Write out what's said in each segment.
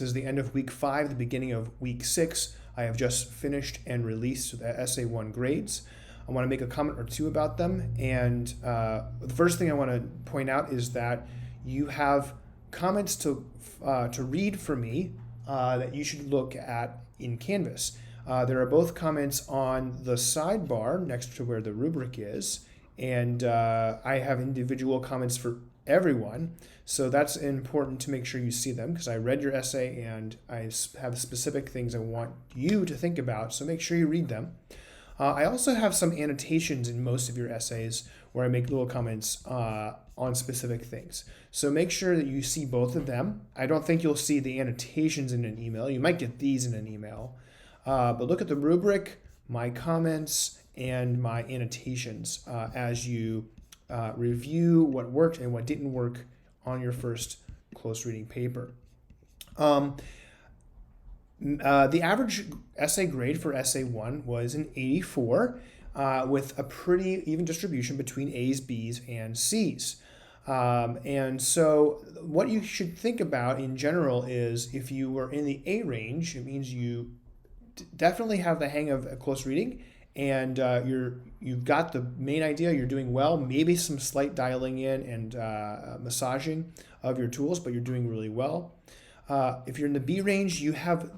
This is the end of week 5, the beginning of week 6. I have just finished and released the SA1 grades. I want to make a comment or two about them. And the first thing I want to point out is that you have comments to read for me that you should look at in Canvas. There are both comments on the sidebar next to where the rubric is, and I have individual comments for everyone. So that's important to make sure you see them, because I read your essay and I have specific things I want you to think about, so make sure you read them. I also have some annotations in most of your essays where I make little comments on specific things. So make sure that you see both of them. I don't think you'll see the annotations in an email. You might get these in an email. But look at the rubric, my comments, and my annotations as you review what worked and what didn't work on your first close reading paper. The average essay grade for Essay 1 was an 84 with a pretty even distribution between A's, B's, and C's. And so what you should think about in general is if you were in the A range, it means you definitely have the hang of close reading, and you've got the main idea, you're doing well, maybe some slight dialing in and massaging of your tools, but you're doing really well. If you're in the B range, you have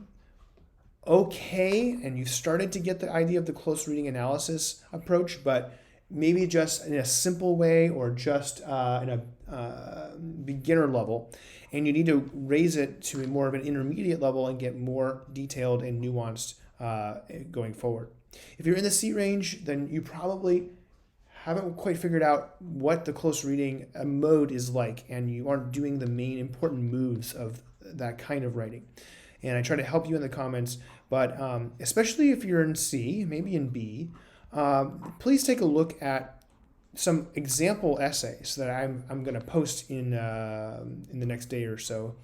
okay, and you've started to get the idea of the close reading analysis approach, but maybe just in a simple way or just in a beginner level, and you need to raise it to more of an intermediate level and get more detailed and nuanced going forward. If you're in the C range, then you probably haven't quite figured out what the close reading mode is like, and you aren't doing the main important moves of that kind of writing. And I try to help you in the comments, but especially if you're in C, maybe in B, please take a look at some example essays that I'm going to post in the next day or so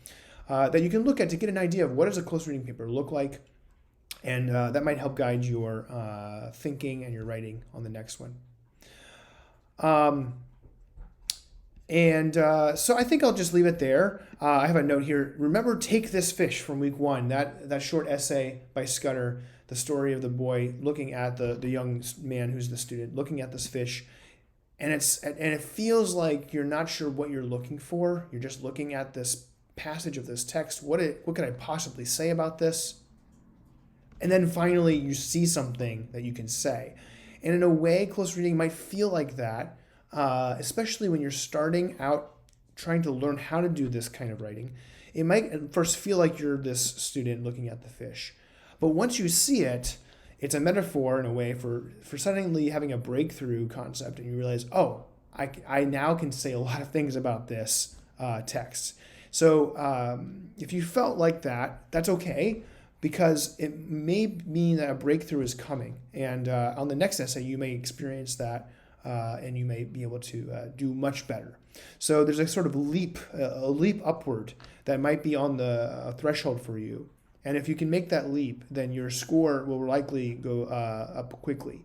that you can look at to get an idea of what does a close reading paper look like, and that might help guide your thinking and your writing on the next one. So I think I'll just leave it there. I have a note here. Remember, Take This Fish from week 1, that short essay by Scudder, the story of the boy looking at the young man who's the student, looking at this fish. And it feels like you're not sure what you're looking for. You're just looking at this passage of this text. What could I possibly say about this? And then finally, you see something that you can say. And in a way, close reading might feel like that, especially when you're starting out trying to learn how to do this kind of writing. It might at first feel like you're this student looking at the fish. But once you see it, it's a metaphor in a way for suddenly having a breakthrough concept, and you realize, oh, I now can say a lot of things about this text. So if you felt like that, that's okay, because it may mean that a breakthrough is coming. And on the next essay, you may experience that, and you may be able to do much better. So there's a sort of leap upward that might be on the threshold for you. And if you can make that leap, then your score will likely go up quickly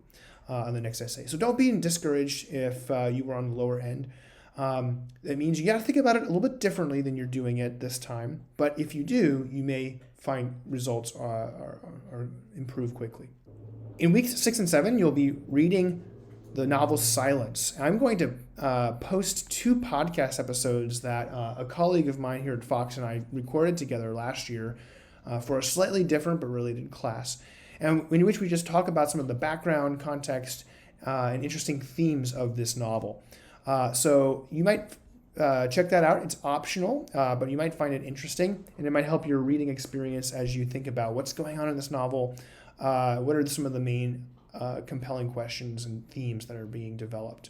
on the next essay. So don't be discouraged if you were on the lower end. That means you got to think about it a little bit differently than you're doing it this time. But if you do, you may find results are improve quickly. In weeks 6 and 7, you'll be reading the novel Silence. I'm going to post 2 podcast episodes that a colleague of mine here at Fox and I recorded together last year for a slightly different but related class, and in which we just talk about some of the background, context, and interesting themes of this novel. So you might check that out. It's optional, but you might find it interesting, and it might help your reading experience as you think about what's going on in this novel, what are some of the main compelling questions and themes that are being developed.